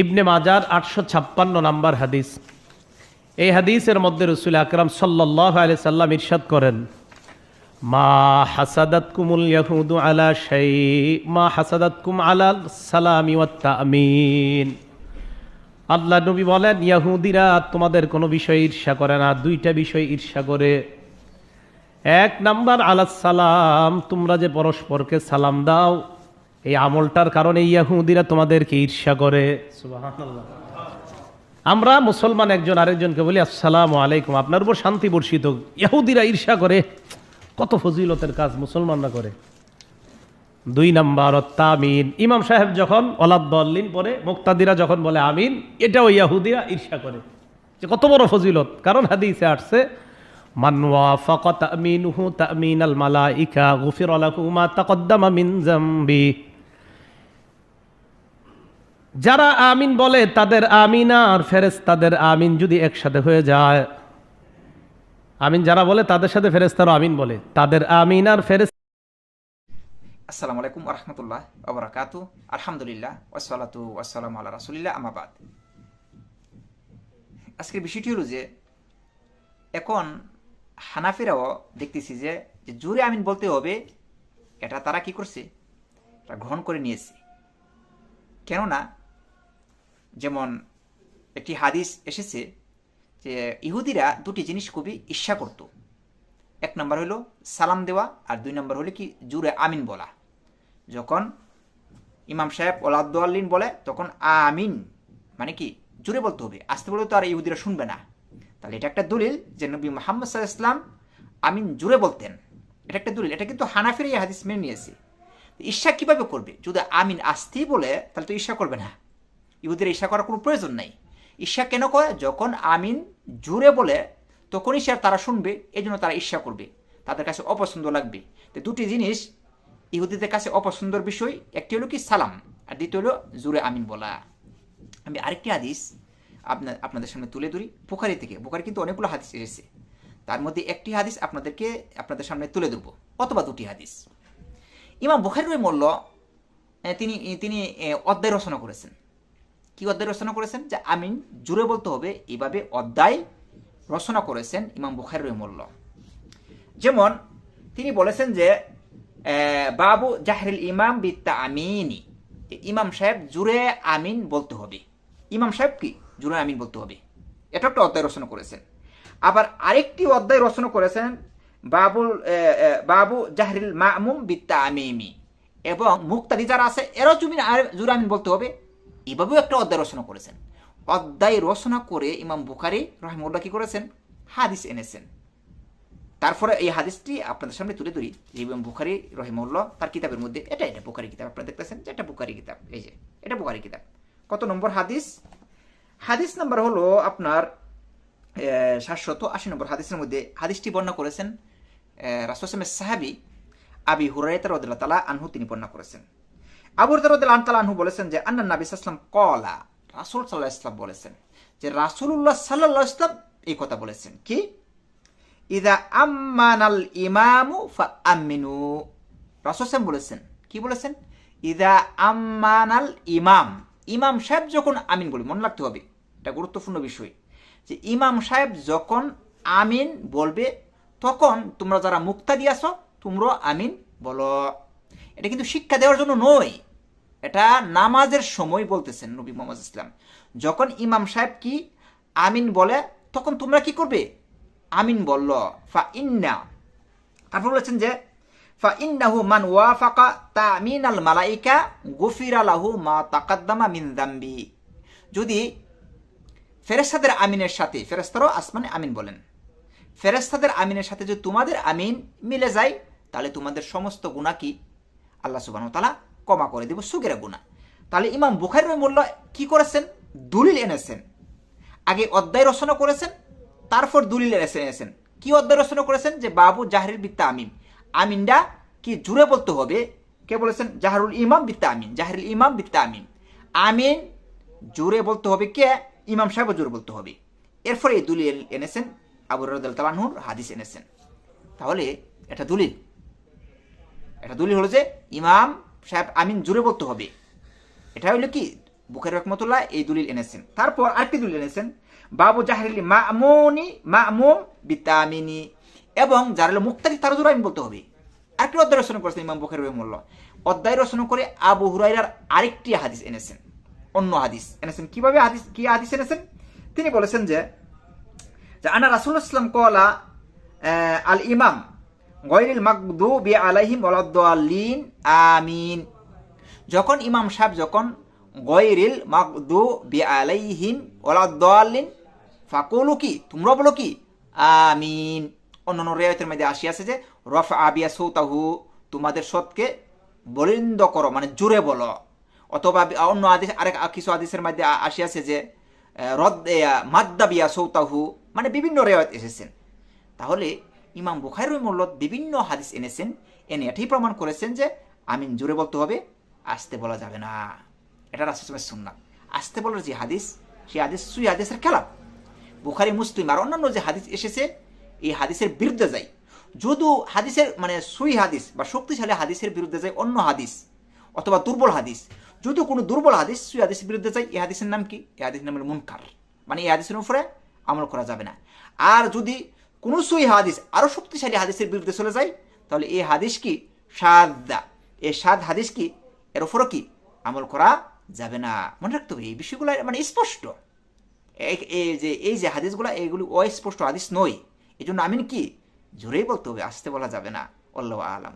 ইবনে মাজার 856 নাম্বার হাদিস। এই হাদিসের মধ্যে রাসূল আকরাম সাল্লাল্লাহু আলাইহি সাল্লাম ইরশাদ করেন, মা হাসাদাতকুমুল ইয়াহুদু আলা শাই মা হাসাদাতকুম আলা সালামি ওয়াত তামিন। আল্লাহ নবী বলেন, ইহুদিরা তোমাদের কোনো বিষয়ে ঈর্ষা করে না, দুইটা বিষয় ঈর্ষা করে। এক নাম্বার আলাস সালাম, তোমরা যে পরস্পরকে সালাম দাও, এই আমলটার কারণে ইহুদিরা তোমাদেরকে ঈর্ষা করে। সুবহানাল্লাহ। আমরা মুসলমান একজন আরেকজনকে বলি আসসালামু আলাইকুম, আপনার উপর শান্তি বর্ষিত। ইহুদিরা ঈর্ষা করে, কত ফজিলতের কাজ মুসলমানরা করে। দুই নাম্বার তামিন, ইমাম সাহেব যখন ওয়ালাদ-দাল্লিন পরে মুক্তাদিরা যখন বলে আমিন, এটাও ইহুদিরা ঈর্ষা করে যে কত বড় ফজিলত। কারণ হাদিসে আসছে, মান ওয়াফাকা তামিনুহু তামিনাল মালাইকা গুফিরা লাহু মা তাকদ্দামা মিন যামবি। যারা আমিন বলে তাদের আমিন আর ফেরেশতাদের আমিন যদি একসাথে হয়ে যায়, আমিন যারা বলে তাদের সাথে ফেরেশতারা আমিন বলে, তাদের আমিন আর ফেরেশতা। আসসালামু আলাইকুম ওয়া রাহমাতুল্লাহ ওয়া বারাকাতুহু। আলহামদুলিল্লাহ ওয়াসসালাতু ওয়াসসালামু আলা রাসূলিল্লাহ, আম্মা বাদ। আজকের বিষয়টি হলো যে এখন হানাফিরাও দেখতেছি যে জোরে আমিন বলতে হবে, এটা তারা কি করছে, এটা গ্রহণ করে নিয়েছে। কেননা যেমন একটি হাদিস এসেছে যে ইহুদিরা দুটি জিনিস খুবই ঈর্ষা করত। এক নম্বর হলো সালাম দেওয়া, আর দুই নম্বর হলো কি জোরে আমিন বলা। যখন ইমাম সাহেব ওয়ালাদ-দাল্লিন বলে তখন আমিন মানে কি জোরে বলতে হবে, আস্তে বলে তো আর ইহুদিরা শুনবে না। তাহলে এটা একটা দলিল যে নবী মুহাম্মদ সাল্লাল্লাহু আলাইহি ওয়াসাল্লাম আমিন জোরে বলতেন, এটা একটা দলিল। এটা কিন্তু হানাফিরা এই হাদিস মেনে নিয়েছে। ঈর্ষা কিভাবে করবে? যদি আমিন আস্তেই বলে তাহলে তো ঈর্ষা করবে না, ইহুদিরা ঈর্ষা করার কোনো প্রয়োজন নাই। ঈর্ষা কেন করে? যখন আমিন জোরে বলে তখনই সে তারা শুনবে, এই জন্য তারা ঈর্ষা করবে, তাদের কাছে অপছন্দ লাগবে। তো দুটি জিনিস ইহুদিদের কাছে অপছন্দের বিষয়, একটি হলো কি সালাম, আর দ্বিতীয় হলো জোরে আমিন বলা। আমি আরেকটি হাদিস আপনাদের সামনে তুলে ধরি বুখারী থেকে। বুখারী কিন্তু অনেকগুলো হাদিস এসেছে, তার মধ্যে একটি হাদিস আপনাদের সামনে তুলে ধরবো, অথবা দুটি হাদিস। ইমাম বুখারী রাহিমাহুল্লাহ তিনি অধ্যায় রচনা করেছেন। কি অধ্যায় রচনা করেছেন? যে আমিন জোরে বলতে হবে, এইভাবে অধ্যায় রচনা করেছেন ইমাম বুখারী রাহিমাহুল্লাহ। যেমন তিনি বলেছেন যে বাবু জাহরিল ইমাম বিত্তামিনি, ইমাম সাহেব জোরে আমিন বলতে হবে। ইমাম সাহেব কি জোরে আমিন বলতে হবে, এটা একটা অধ্যায় রচনা করেছেন। আবার আরেকটি অধ্যায় রচনা করেছেন বাবু জাহরিল মামুম বিত্তামিমি, এবং মুক্তাদি যারা আছে এরাও জোরে আমিন বলতে হবে, এভাবেও একটা অধ্যায় রচনা করেছেন। অধ্যায় রচনা করে ইমাম বুখারী রাহিমাহুল্লাহ কি করেছেন? হাদিস এনেছেন। তারপরে এই হাদিসটি আপনাদের সামনে তুলে ধরি। ইমাম বুখারী রাহিমাহুল্লাহ তার কিতাবের মধ্যে, এটা বুখারী কিতাব, আপনারা দেখতেছেন যে এটা বুখারী কিতাব, এই যে এটা বুখারী কিতাব। কত নম্বর হাদিস? হাদিস নাম্বার হলো আপনার 780 নম্বর হাদিসের মধ্যে হাদিসটি বর্ণনা করেছেন রাসূল সাহাবী আবি হুরায়রা রাদিয়াল্লাহু তাআলা আনহু, তিনি বর্ণনা করেছেন। আবু হুরায়রা রাদিয়াল্লাহু তাআলা আনহু বলেছেন যে আন্নান নবী সাল্লাল্লাহু আলাইহি ওয়াসাল্লাম ক্বালা, রাসূল সাল্লাল্লাহু আলাইহি ওয়াসাল্লাম বলেছেন যে রাসূলুল্লাহ সাল্লাল্লাহু আলাইহি ওয়াসাল্লাম এই কথা বলেছেন কি, ইদা আম্মানাল ইমামু ফাআমিনু। রাসূল সাল্লাল্লাহু বলেছেন, কি বলেছেন? ইদা আম্মানাল ইমাম, ইমাম সাহেব যখন আমিন বলে, মনে রাখতে হবে এটা গুরুত্বপূর্ণ বিষয়, যে ইমাম সাহেব যখন আমিন বলবে তখন তোমরা যারা মুক্তাদি আছো তোমরা আমিন বলো। এটা কিন্তু শিক্ষা দেওয়ার জন্য নয়, এটা নামাজের সময় বলতেছেন নবী মুহাম্মদ সাল্লাল্লাহু আলাইহি ওয়াসাল্লাম। যখন ইমাম সাহেব কি আমিন বলে তখন তোমরা কি করবে? আমিন বলল। ফা ইন্না, তারপর বলেছেন যে ফা ইন্নাহু মান ওয়াফাকা তামিনাল মালাইকা গুফিরা লাহু মা তাকাদ্দামা মিন যামবি। যদি ফেরেশতাদের আমিনের সাথে, ফেরেশতারাও আসমানে আমিন বলেন, ফেরেশতাদের আমিনের সাথে যদি তোমাদের আমিন মিলে যায় তাহলে তোমাদের সমস্ত গুনাহ কি আল্লাহ সুবহানাহু ওয়া তাআলা ক্ষমা করে দেব, সুগেরা গুনাহ। তাহলে ইমাম বুখারী রাহিমাহুল্লাহ কি করেছেন? দলিল এনেছেন। আগে অধ্যায় রচনা করেছেন, তারপর দলিল এনেছেন। কি অধ্যায় রচনা করেছেন? যে বাবু জাহরিল বিত্তা আমিন, আমিনটা কি জুড়ে বলতে হবে। কে বলেছেন? জাহরুল ইমাম বিত্তা আমিন, জাহরিল ইমাম বিত্তা আমিন, আমিন জুড়ে বলতে হবে। কে? ইমাম সাহেব জুড়ে বলতে হবে। এরপরে এই দলিল এনেছেন, আবু হুরায়রা রাদিয়াল্লাহু তাআলা আনহুর হাদিস এনেছেন। তাহলে এটা দলিল, এটা দলিল হলো যে ইমাম সাহেব আমিন জুড়ে বলতে হবে। এটা হইলো কি বুখারী রহমতুল্লাহ এই দলিল এনেছেন। তারপর আরেকটি দলিল এনেছেন, বাবু জাহরিল মা'মুম বিতামিনি, এবং যারা হলো মুক্তাদি তারা জোরামিন বলতে হবে। আরেকটি অধ্যায় রচনা করেছেন ইমাম বুখারী রহমাহুল্লাহ। অধ্যায় রচনা করে আবু হুরায়রার আরেকটি হাদিস এনেছেন, অন্য হাদিস এনেছেন। কিভাবে হাদিস, কি হাদিস এনেছেন? তিনি বলেছেন যে আনা রাসূলুল্লাহ সাল্লাল্লাহু আলাইহি ওয়াসাল্লাম ক্বালা আল ইমাম গায়রিল মাগদুবি আলাইহিম ওয়ালাদ-দাল্লিন আমিন। যখন ইমাম সাহেব যখন গায়রিল মাগদুবি আলাইহিম ওয়ালাদ-দাল্লিন ফাকুলু, কি তোমরা বলো কি আমিন। অন্যান্য রিওয়ায়াতের মধ্যে আসি আছে যে রফা বিয়া সৌতাহু, তোমাদের শতকে বলিন্দ করো, মানে জোরে বলো। অথবা অন্য হাদিস, আরেক কিছু হাদিসের মধ্যে আসি আছে যে মাদ্দা বিয়া সৌতাহু, মানে বিভিন্ন রিওয়ায়াত এসেছেন। তাহলে ইমাম বুখারী রাহিমাহুল্লাহ বিভিন্ন হাদিস এনেছেন, এনে এটাই প্রমাণ করেছেন যে আমিন জোরে বলতে হবে, আস্তে বলা যাবে না। এটা রাসূলের সুন্নাত। আস্তে বলার যে হাদিস, সেই হাদিস সুই হাদিসের খেলাফ। বুখারী, মুসলিম আর অন্যান্য যে হাদিস এসেছে এই হাদিসের বিরুদ্ধে যায়। যদি হাদিসের মানে সুই হাদিস বা শক্তিশালী হাদিসের বিরুদ্ধে যায় অন্য হাদিস, অথবা দুর্বল হাদিস, যদি কোনো দুর্বল হাদিস সুই হাদিসের বিরুদ্ধে যায়, এই হাদিসের নাম কি? এই হাদিসের নাম হলো মুনকার, মানে এই হাদিসের উপরে আমল করা যাবে না। আর যদি কোনো সুই হাদিস আরো শক্তিশালী হাদিসের বিরুদ্ধে চলে যায়, তাহলে এই হাদিস কি? সাদা। এই সাদ হাদিস কি? এর উপরও কি আমল করা যাবে না। মনে রাখতে হবে এই বিষয়গুলো মানে স্পষ্ট। এই যে হাদিসগুলো, এইগুলি অস্পষ্ট হাদিস নয়। এই জন্য আমিন কি জোরেই বলতে হবে, আসতে বলা যাবে না। আল্লাহু আ'লাম।